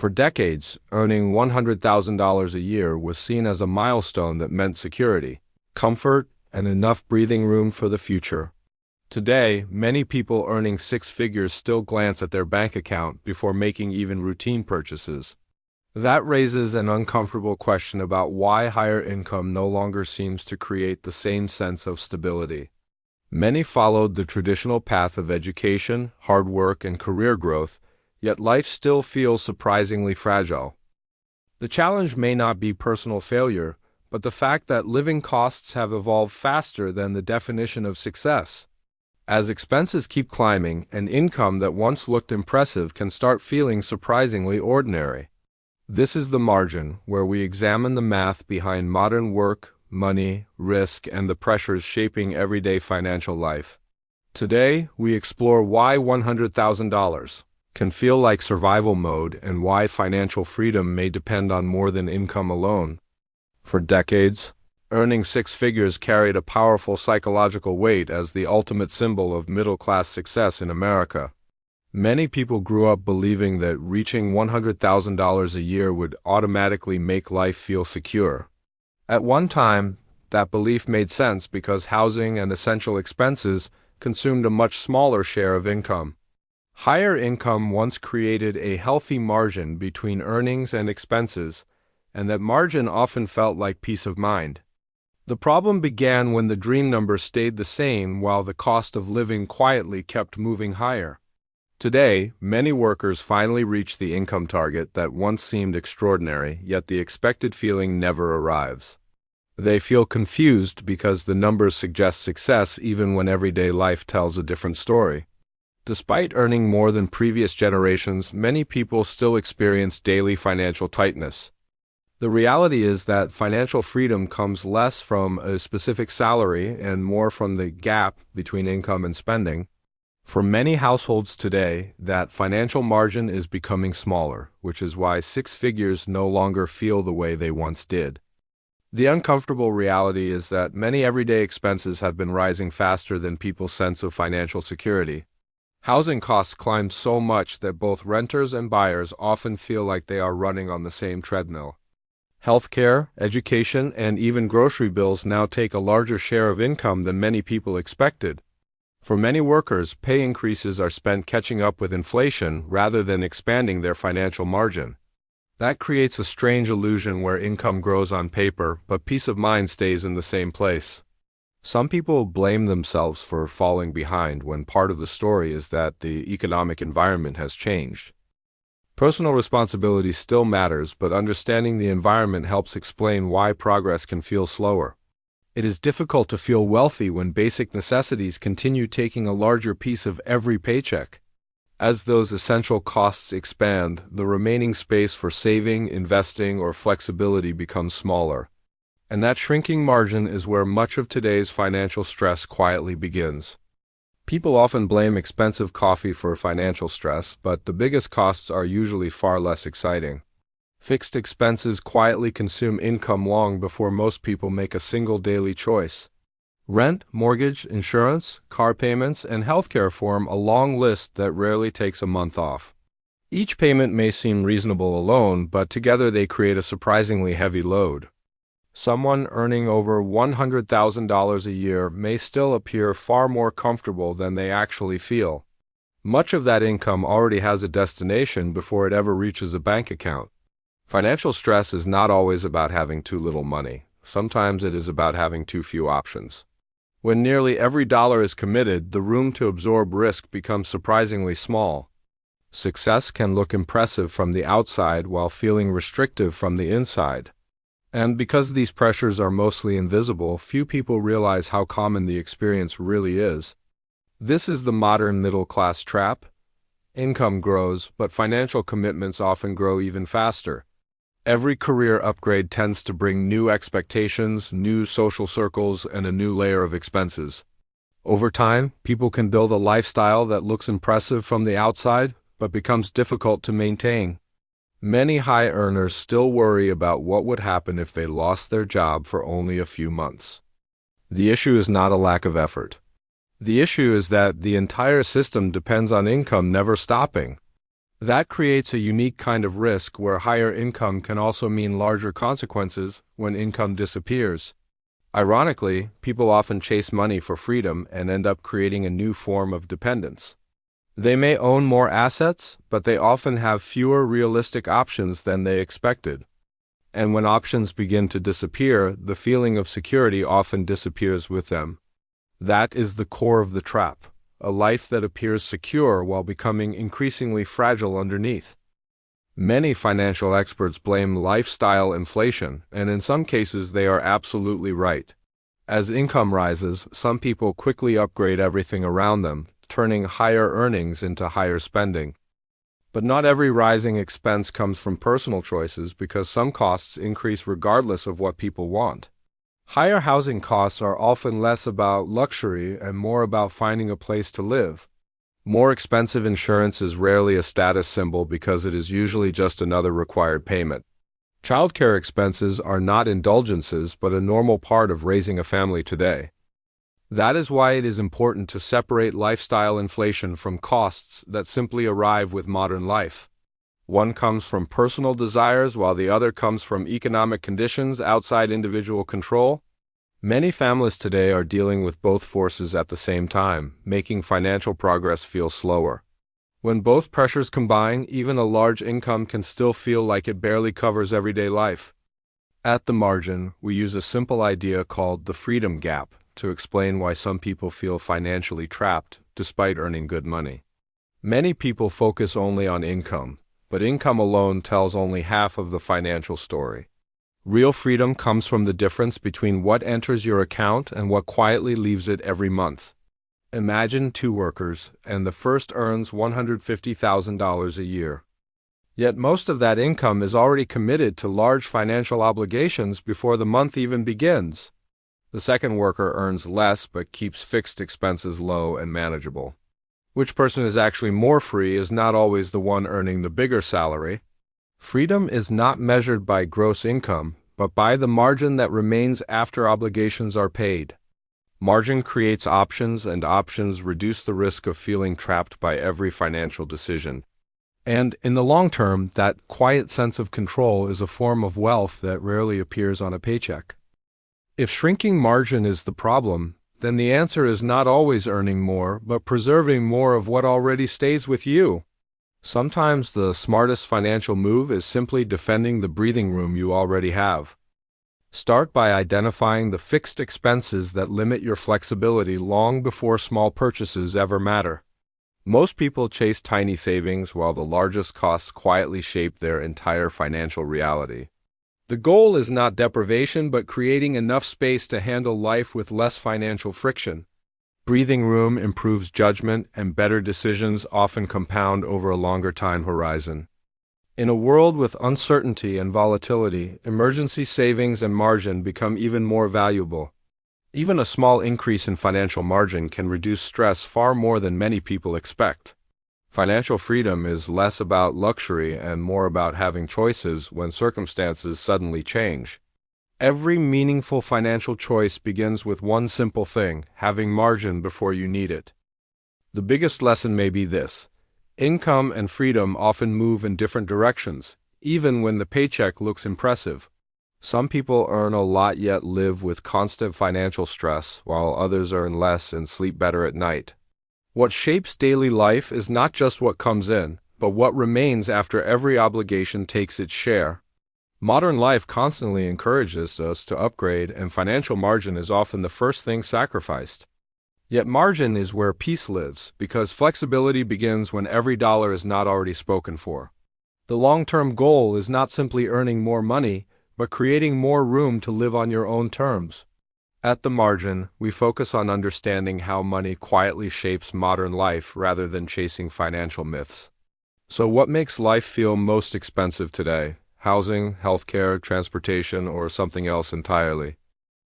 For decades, earning $100,000 a year was seen as a milestone that meant security, comfort, and enough breathing room for the future. Today, many people earning six figures still glance at their bank account before making even routine purchases. That raises an uncomfortable question about why higher income no longer seems to create the same sense of stability. Many followed the traditional path of education, hard work, and career growth, yet life still feels surprisingly fragile. The challenge may not be personal failure, but the fact that living costs have evolved faster than the definition of success. As expenses keep climbing, an income that once looked impressive can start feeling surprisingly ordinary. This is the margin where we examine the math behind modern work, money, risk, and the pressures shaping everyday financial life. Today, we explore why $100,000 can feel like survival mode and why financial freedom may depend on more than income alone. For decades, earning six figures carried a powerful psychological weight as the ultimate symbol of middle-class success in America. Many people grew up believing that reaching $100,000 a year would automatically make life feel secure. At one time, that belief made sense because housing and essential expenses consumed a much smaller share of income. Higher income once created a healthy margin between earnings and expenses, and that margin often felt like peace of mind. The problem began when the dream number stayed the same while the cost of living quietly kept moving higher. Today, many workers finally reach the income target that once seemed extraordinary, yet the expected feeling never arrives. They feel confused because the numbers suggest success even when everyday life tells a different story. Despite earning more than previous generations, many people still experience daily financial tightness. The reality is that financial freedom comes less from a specific salary and more from the gap between income and spending. For many households today, that financial margin is becoming smaller, which is why six figures no longer feel the way they once did. The uncomfortable reality is that many everyday expenses have been rising faster than people's sense of financial security. Housing costs climb so much that both renters and buyers often feel like they are running on the same treadmill. Healthcare, education, and even grocery bills now take a larger share of income than many people expected. For many workers, pay increases are spent catching up with inflation rather than expanding their financial margin. That creates a strange illusion where income grows on paper, but peace of mind stays in the same place. Some people blame themselves for falling behind when part of the story is that the economic environment has changed. Personal responsibility still matters, but understanding the environment helps explain why progress can feel slower. It is difficult to feel wealthy when basic necessities continue taking a larger piece of every paycheck. As those essential costs expand, the remaining space for saving, investing, or flexibility becomes smaller. And that shrinking margin is where much of today's financial stress quietly begins. People often blame expensive coffee for financial stress, but the biggest costs are usually far less exciting. Fixed expenses quietly consume income long before most people make a single daily choice. Rent, mortgage, insurance, car payments, and healthcare form a long list that rarely takes a month off. Each payment may seem reasonable alone, but together they create a surprisingly heavy load. Someone earning over $100,000 a year may still appear far more comfortable than they actually feel. Much of that income already has a destination before it ever reaches a bank account. Financial stress is not always about having too little money. Sometimes it is about having too few options. When nearly every dollar is committed, the room to absorb risk becomes surprisingly small. Success can look impressive from the outside while feeling restrictive from the inside. And because these pressures are mostly invisible, few people realize how common the experience really is. This is the modern middle-class trap. Income grows, but financial commitments often grow even faster. Every career upgrade tends to bring new expectations, new social circles, and a new layer of expenses. Over time, people can build a lifestyle that looks impressive from the outside, but becomes difficult to maintain. Many high earners still worry about what would happen if they lost their job for only a few months. The issue is not a lack of effort. The issue is that the entire system depends on income never stopping. That creates a unique kind of risk where higher income can also mean larger consequences when income disappears. Ironically, people often chase money for freedom and end up creating a new form of dependence. They may own more assets, but they often have fewer realistic options than they expected. And when options begin to disappear, the feeling of security often disappears with them. That is the core of the trap, a life that appears secure while becoming increasingly fragile underneath. Many financial experts blame lifestyle inflation, and in some cases they are absolutely right. As income rises, some people quickly upgrade everything around them, turning higher earnings into higher spending. But not every rising expense comes from personal choices because some costs increase regardless of what people want. Higher housing costs are often less about luxury and more about finding a place to live. More expensive insurance is rarely a status symbol because it is usually just another required payment. Childcare expenses are not indulgences but a normal part of raising a family today. That is why it is important to separate lifestyle inflation from costs that simply arrive with modern life. One comes from personal desires while the other comes from economic conditions outside individual control. Many families today are dealing with both forces at the same time, making financial progress feel slower. When both pressures combine, even a large income can still feel like it barely covers everyday life. At the margin, we use a simple idea called the freedom gap to explain why some people feel financially trapped despite earning good money. Many people focus only on income, but income alone tells only half of the financial story. Real freedom comes from the difference between what enters your account and what quietly leaves it every month. Imagine two workers, and the first earns $150,000 a year. Yet most of that income is already committed to large financial obligations before the month even begins. The second worker earns less but keeps fixed expenses low and manageable. Which person is actually more free is not always the one earning the bigger salary. Freedom is not measured by gross income, but by the margin that remains after obligations are paid. Margin creates options, and options reduce the risk of feeling trapped by every financial decision. And in the long term, that quiet sense of control is a form of wealth that rarely appears on a paycheck. If shrinking margin is the problem, then the answer is not always earning more, but preserving more of what already stays with you. Sometimes the smartest financial move is simply defending the breathing room you already have. Start by identifying the fixed expenses that limit your flexibility long before small purchases ever matter. Most people chase tiny savings while the largest costs quietly shape their entire financial reality. The goal is not deprivation, but creating enough space to handle life with less financial friction. Breathing room improves judgment, and better decisions often compound over a longer time horizon. In a world with uncertainty and volatility, emergency savings and margin become even more valuable. Even a small increase in financial margin can reduce stress far more than many people expect. Financial freedom is less about luxury and more about having choices when circumstances suddenly change. Every meaningful financial choice begins with one simple thing: having margin before you need it. The biggest lesson may be this: income and freedom often move in different directions, even when the paycheck looks impressive. Some people earn a lot yet live with constant financial stress, while others earn less and sleep better at night. What shapes daily life is not just what comes in, but what remains after every obligation takes its share. Modern life constantly encourages us to upgrade, and financial margin is often the first thing sacrificed. Yet margin is where peace lives, because flexibility begins when every dollar is not already spoken for. The long-term goal is not simply earning more money, but creating more room to live on your own terms. At the margin, we focus on understanding how money quietly shapes modern life rather than chasing financial myths. So what makes life feel most expensive today? Housing, healthcare, transportation, or something else entirely?